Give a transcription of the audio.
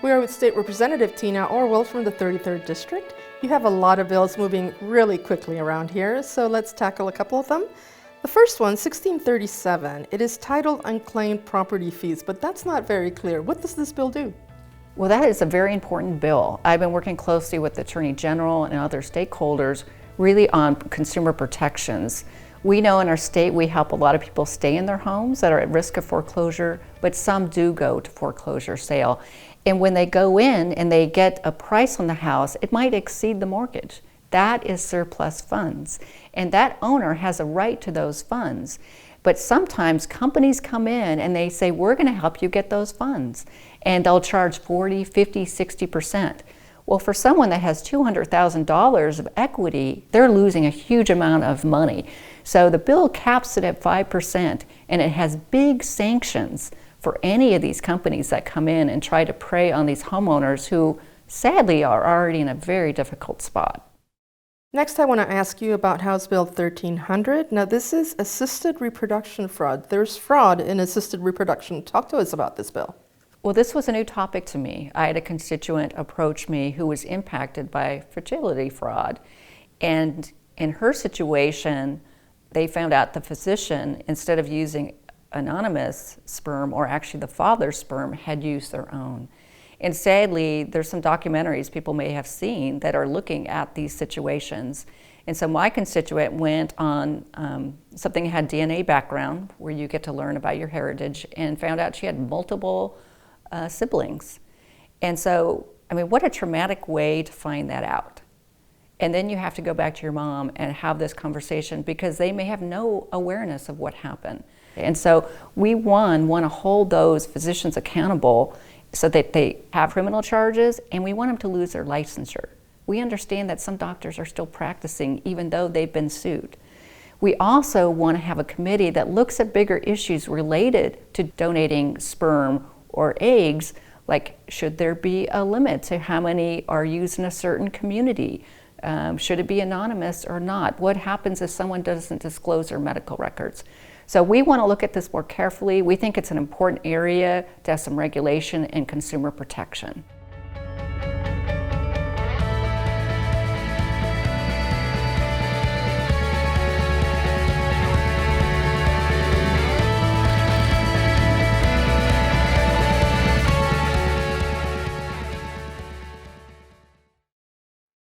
We are with State Representative Tina Orwall from the 33rd District. You have a lot of bills moving really quickly around here, so let's tackle a couple of them. The first one, 1637, it is titled Unclaimed Property Fees, but that's not very clear. What does this bill do? Well, that is a very important bill. I've been working closely with the Attorney General and other stakeholders really on consumer protections. We know in our state we help a lot of people stay in their homes that are at risk of foreclosure, but some do go to foreclosure sale. And when they go in and they get a price on the house, it might exceed the mortgage. That is surplus funds. And that owner has a right to those funds. But sometimes companies come in and they say, we're going to help you get those funds. And they'll charge 40, 50, 60%. Well, for someone that has $200,000 of equity, they're losing a huge amount of money. So the bill caps it at 5%, and it has big sanctions for any of these companies that come in and try to prey on these homeowners who sadly are already in a very difficult spot. Next, I want to ask you about House Bill 1300. Now, this is assisted reproduction fraud. There's fraud in assisted reproduction. Talk to us about this bill. Well, this was a new topic to me. I had a constituent approach me who was impacted by fertility fraud. And in her situation, they found out the physician, instead of using anonymous sperm, or actually the father's sperm, had used their own. And sadly, there's some documentaries people may have seen that are looking at these situations. And so my constituent went on something that had DNA background, where you get to learn about your heritage, and found out she had multiple siblings. And so, I mean, what a traumatic way to find that out. And then you have to go back to your mom and have this conversation because they may have no awareness of what happened. And so we, want to hold those physicians accountable so that they have criminal charges, and we want them to lose their licensure. We understand that some doctors are still practicing even though they've been sued. We also want to have a committee that looks at bigger issues related to donating sperm or eggs, like should there be a limit to how many are used in a certain community? Should it be anonymous or not? What happens if someone doesn't disclose their medical records? So we want to look at this more carefully. We think it's an important area to have some regulation and consumer protection.